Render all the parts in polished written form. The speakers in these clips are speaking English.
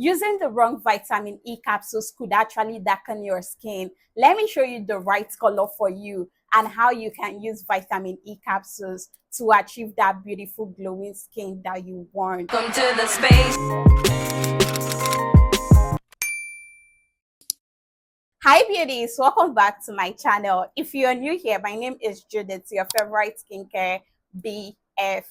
Using the wrong vitamin E capsules could actually darken your skin. Let me show you the right color for you and how you can use vitamin E capsules to achieve that beautiful glowing skin that you want. Come to the space. Hi beauties, welcome back to my channel. If you're new here, my name is Judith, your favorite skincare BFF.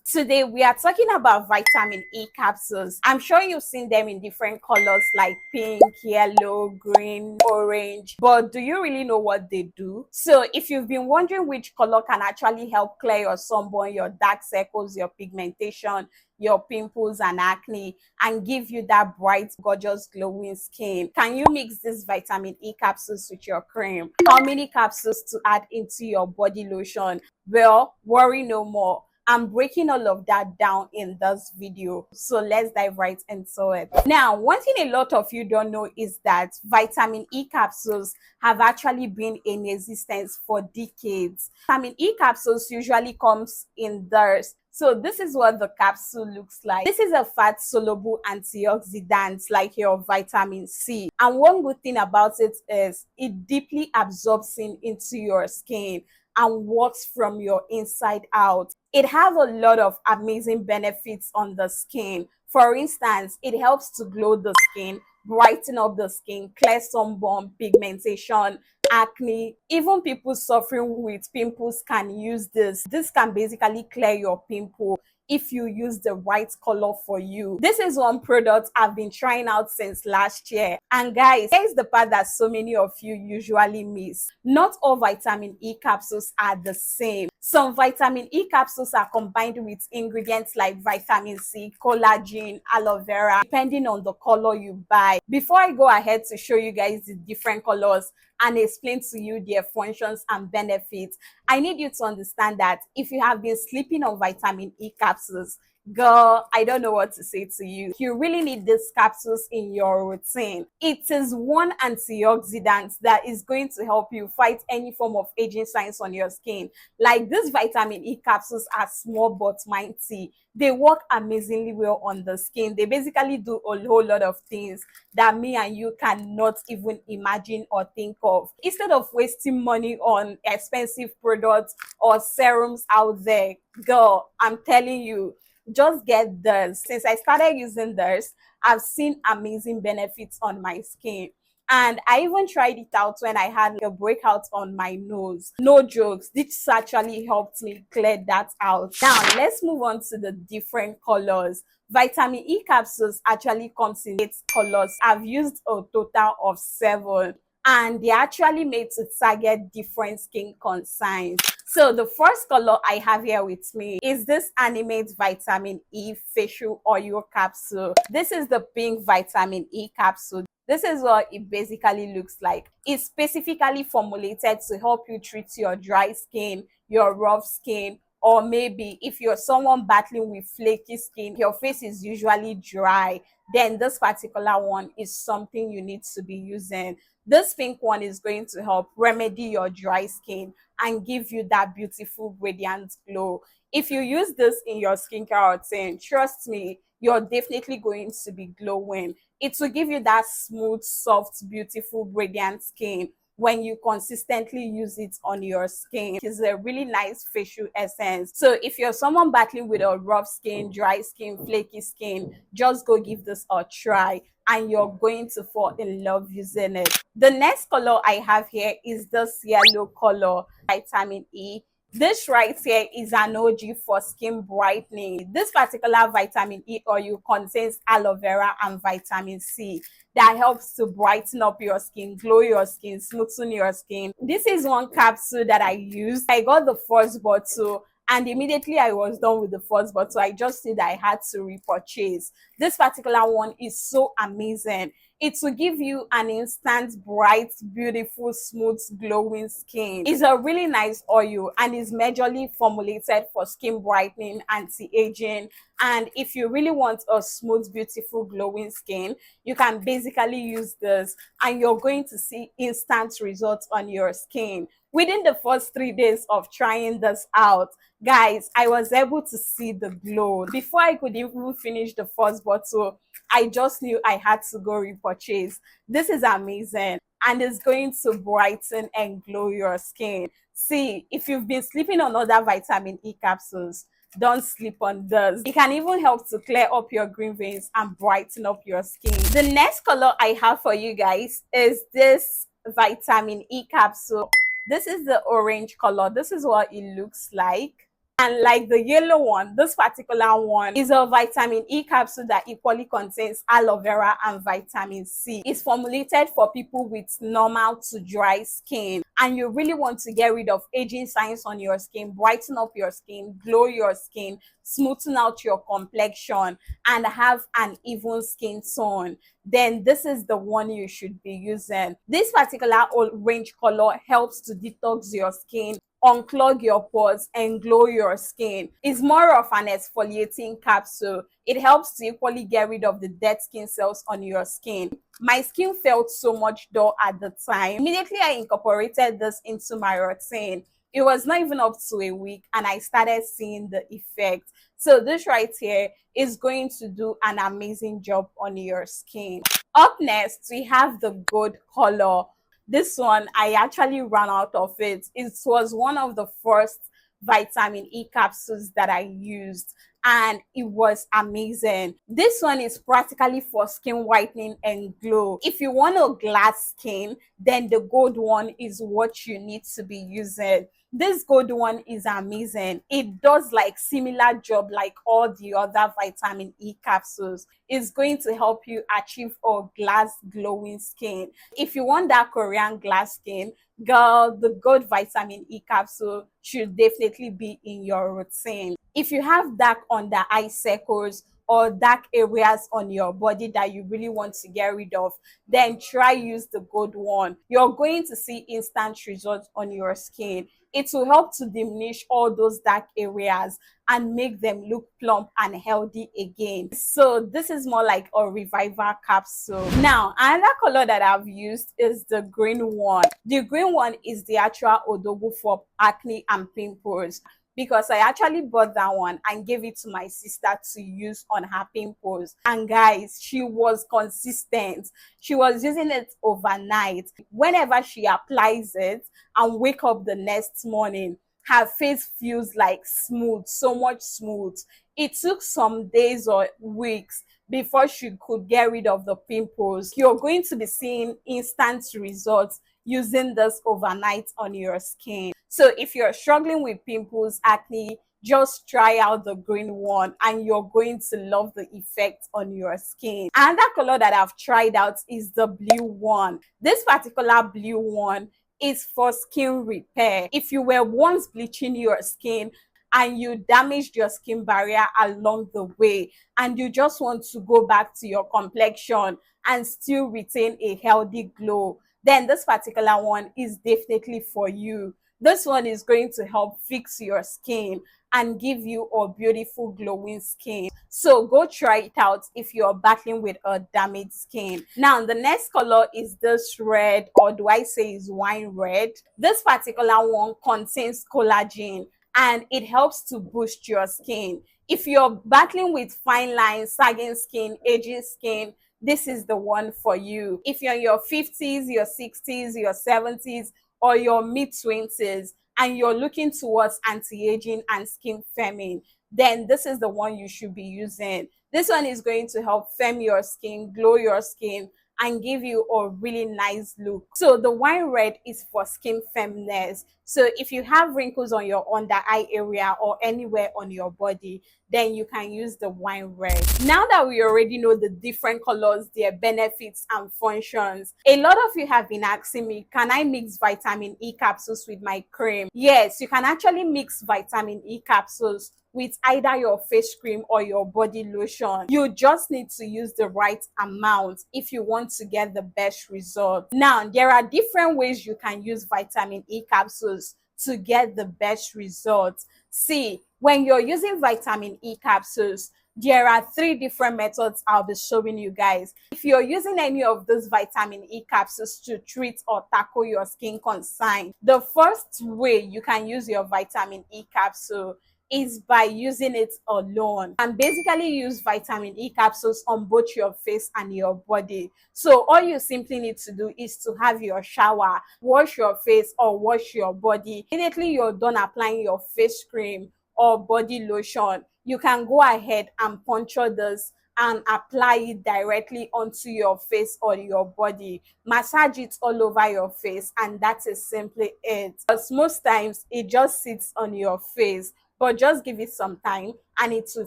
Today we are talking about vitamin E capsules. I'm sure you've seen them in different colors like pink, yellow, green, orange, but do you really know what they do? So if you've been wondering which color can actually help clear your sunburn, your dark circles, your pigmentation, your pimples and acne, and give you that bright, gorgeous, glowing skin, can you mix this vitamin E capsules with your cream? How many capsules to add into your body lotion? Well, worry no more. I'm breaking all of that down in this video, so let's dive right into it. Now, one thing a lot of you don't know is that vitamin E capsules have actually been in existence for decades. Vitamin E capsules usually comes in theirs. So this is what the capsule looks like. This is a fat-soluble antioxidant like your vitamin C. And one good thing about it is it deeply absorbs into your skin and works from your inside out. It has a lot of amazing benefits on the skin. For instance, it helps to glow the skin, brighten up the skin, clear sunburn, pigmentation, acne. Even people suffering with pimples can use this. This can basically clear your pimple if you use the right color for you. This is one product I've been trying out since last year. And guys, here's the part that so many of you usually miss. Not all vitamin E capsules are the same. Some vitamin E capsules are combined with ingredients like vitamin C, collagen, aloe vera, depending on the color you buy. Before I go ahead to show you guys the different colors and explain to you their functions and benefits, I need you to understand that if you have been sleeping on vitamin E capsules, girl, I don't know what to say to you. You really need these capsules in your routine. It is one antioxidant that is going to help you fight any form of aging signs on your skin. Like, these vitamin E capsules are small but mighty. They work amazingly well on the skin. They basically do a whole lot of things that me and you cannot even imagine or think of. Instead of wasting money on expensive products or serums out there, girl, I'm telling you, just get theirs. Since I started using theirs, I've seen amazing benefits on my skin. And I even tried it out when I had a breakout on my nose. No jokes, this actually helped me clear that out. Now, let's move on to the different colors. Vitamin E capsules actually comes in 8 colors. I've used a total of 7. And they're actually made to target different skin concerns. So the first color I have here with me is this Animate Vitamin E Facial Oil Capsule. This is the pink vitamin E capsule. This is what it basically looks like. It's specifically formulated to help you treat your dry skin, your rough skin, or maybe if you're someone battling with flaky skin, your face is usually dry, then this particular one is something you need to be using. This pink one is going to help remedy your dry skin and give you that beautiful radiant glow. If you use this in your skincare routine, trust me, you're definitely going to be glowing. It will give you that smooth, soft, beautiful, radiant skin when you consistently use it on your skin. It's a really nice facial essence. So if you're someone battling with a rough skin, dry skin, flaky skin, just go give this a try and you're going to fall in love using it. The next color I have here is this yellow color, vitamin E. This right here is an OG for skin brightening. This particular vitamin E oil contains aloe vera and vitamin C that helps to brighten up your skin, glow your skin, smoothen your skin. This is one capsule that I used. I got the first bottle and immediately I was done with the first bottle, I just said I had to repurchase. This particular one is so amazing. It will give you an instant, bright, beautiful, smooth, glowing skin. It's a really nice oil and is majorly formulated for skin brightening, anti-aging. And if you really want a smooth, beautiful, glowing skin, you can basically use this and you're going to see instant results on your skin. Within the first 3 days of trying this out, guys, I was able to see the glow. Before I could even finish the first bottle, I just knew I had to go repurchase. This is amazing and it's going to brighten and glow your skin. See, if you've been sleeping on other vitamin E capsules, don't sleep on this. It can even help to clear up your green veins and brighten up your skin. The next color I have for you guys is this vitamin E capsule. This is the orange color. This is what it looks like. And like the yellow one, this particular one is a vitamin E capsule that equally contains aloe vera and vitamin C. It's formulated for people with normal to dry skin. And you really want to get rid of aging signs on your skin, brighten up your skin, glow your skin, smoothen out your complexion, and have an even skin tone, then this is the one you should be using. This particular orange color helps to detox your skin, unclog your pores, and glow your skin. It's more of an exfoliating capsule. It helps to equally get rid of the dead skin cells on your skin. My skin felt so much dull at the time. Immediately I incorporated this into my routine. It was not even up to a week and I started seeing the effect. So this right here is going to do an amazing job on your skin. Up next, we have the gold color. This one, I actually ran out of it. It was one of the first vitamin E capsules that I used and it was amazing. This one is practically for skin whitening and glow. If you want a glass skin, then the gold one is what you need to be using. This gold one is amazing. It does like similar job like all the other vitamin E capsules. It's going to help you achieve a glass glowing skin. If you want that Korean glass skin, girl, the gold vitamin E capsule should definitely be in your routine. If you have dark under eye circles or dark areas on your body that you really want to get rid of, then try use the gold one. You're going to see instant results on your skin. It will help to diminish all those dark areas and make them look plump and healthy again. So this is more like a reviver capsule. Now, another color that I've used is the green one. The green one is the actual Odogu for acne and pimples, because I actually bought that one and gave it to my sister to use on her pimples. And guys, she was consistent. She was using it overnight. Whenever she applies it and wake up the next morning, her face feels like smooth, so much smooth. It took some days or weeks before she could get rid of the pimples. You're going to be seeing instant results using this overnight on your skin. So if you're struggling with pimples, acne, just try out the green one and you're going to love the effect on your skin. Another color that I've tried out is the blue one. This particular blue one is for skin repair. If you were once bleaching your skin and you damaged your skin barrier along the way and you just want to go back to your complexion and still retain a healthy glow, then this particular one is definitely for you. This one is going to help fix your skin and give you a beautiful glowing skin. So go try it out if you're battling with a damaged skin. Now, the next color is this red, or do I say is wine red? This particular one contains collagen and it helps to boost your skin. If you're battling with fine lines, sagging skin, aging skin, this is the one for you. If you're in your 50s, your 60s, your 70s, or your mid-20s, and you're looking towards anti-aging and skin firming, then this is the one you should be using. This one is going to help firm your skin, glow your skin, and give you a really nice look. So the wine red is for skin firmness. So if you have wrinkles on your under eye area or anywhere on your body, then you can use the wine red. Now that we already know the different colors, their benefits and functions, a lot of you have been asking me, can I mix vitamin E capsules with my cream? Yes, you can actually mix vitamin E capsules with either your face cream or your body lotion. You just need to use the right amount if you want to get the best result. Now, there are different ways you can use vitamin E capsules to get the best results. See, when you're using vitamin E capsules, there are 3 different methods I'll be showing you guys. If you're using any of those vitamin E capsules to treat or tackle your skin concern, the first way you can use your vitamin E capsule is by using it alone. And basically use vitamin E capsules on both your face and your body. So all you simply need to do is to have your shower, wash your face or wash your body. Immediately you're done applying your face cream or body lotion, you can go ahead and puncture this and apply it directly onto your face or your body. Massage it all over your face, and that is simply it. Because most times it just sits on your face, but just give it some time and it will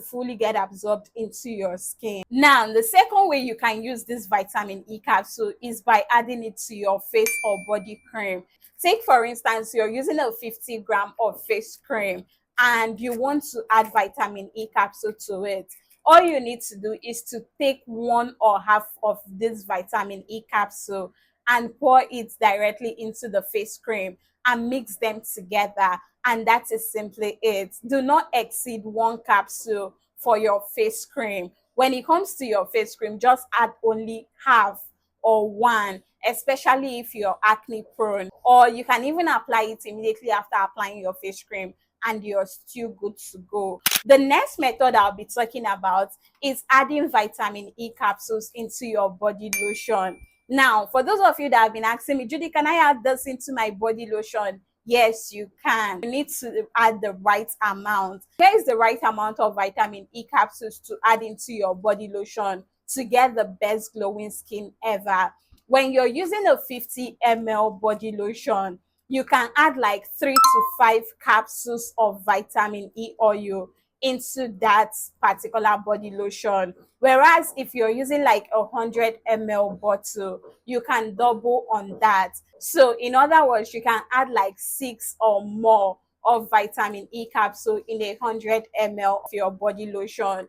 fully get absorbed into your skin. Now, the second way you can use this vitamin E capsule is by adding it to your face or body cream. Take for instance, you're using a 50 gram of face cream and you want to add vitamin E capsule to it. All you need to do is to take one or half of this vitamin E capsule and pour it directly into the face cream and mix them together. And that is simply it. Do not exceed one capsule for your face cream. When it comes to your face cream, just add only half or one, especially if you're acne prone. Or you can even apply it immediately after applying your face cream and you're still good to go. The next method I'll be talking about is adding vitamin E capsules into your body lotion. Now, for those of you that have been asking me, Judy, can I add this into my body lotion? Yes, you can. You need to add the right amount. Here is the right amount of vitamin E capsules to add into your body lotion to get the best glowing skin ever. When you're using a 50 ml body lotion, you can add like 3 to 5 capsules of vitamin E oil into that particular body lotion. Whereas if you're using like a 100 ml bottle, you can double on that. So in other words, you can add like 6 or more of vitamin E capsule in a 100 ml of your body lotion.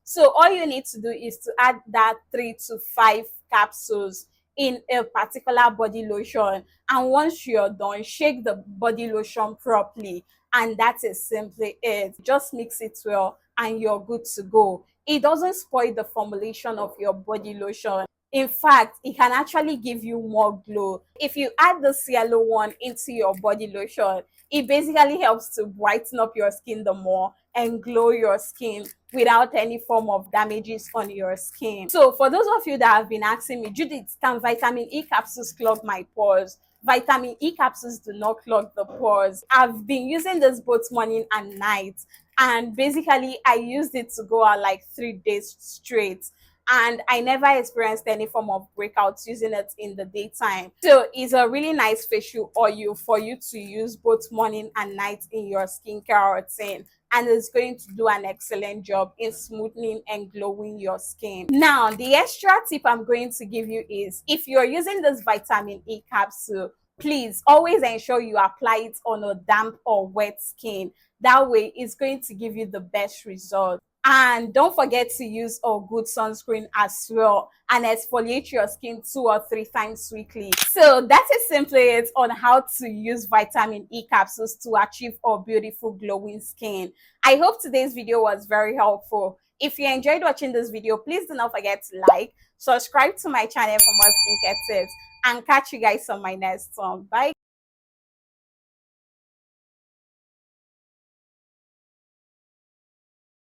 So all you need to do is to add that 3 to 5 capsules in a particular body lotion, and once you're done, shake the body lotion properly, and that is simply it. Just mix it well and you're good to go. It doesn't spoil the formulation of your body lotion. In fact, it can actually give you more glow. If you add this yellow one into your body lotion, it basically helps to brighten up your skin the more and glow your skin without any form of damages on your skin. So for those of you that have been asking me, Judith, can vitamin E capsules clog my pores? Vitamin E capsules do not clog the pores. I've been using this both morning and night, and basically I used it to go out like 3 days straight, and I never experienced any form of breakouts using it in the daytime. So it's a really nice facial oil for you to use both morning and night in your skincare routine, and it's going to do an excellent job in smoothing and glowing your skin. Now, the extra tip I'm going to give you is, if you're using this vitamin E capsule, please always ensure you apply it on a damp or wet skin. That way, it's going to give you the best result. And don't forget to use a good sunscreen as well, and exfoliate your skin 2 or 3 times weekly. So that is simply it on how to use vitamin E capsules to achieve a beautiful glowing skin. I hope today's video was very helpful. If you enjoyed watching this video, please do not forget to like, subscribe to my channel for more skincare tips, and catch you guys on my next one. Bye.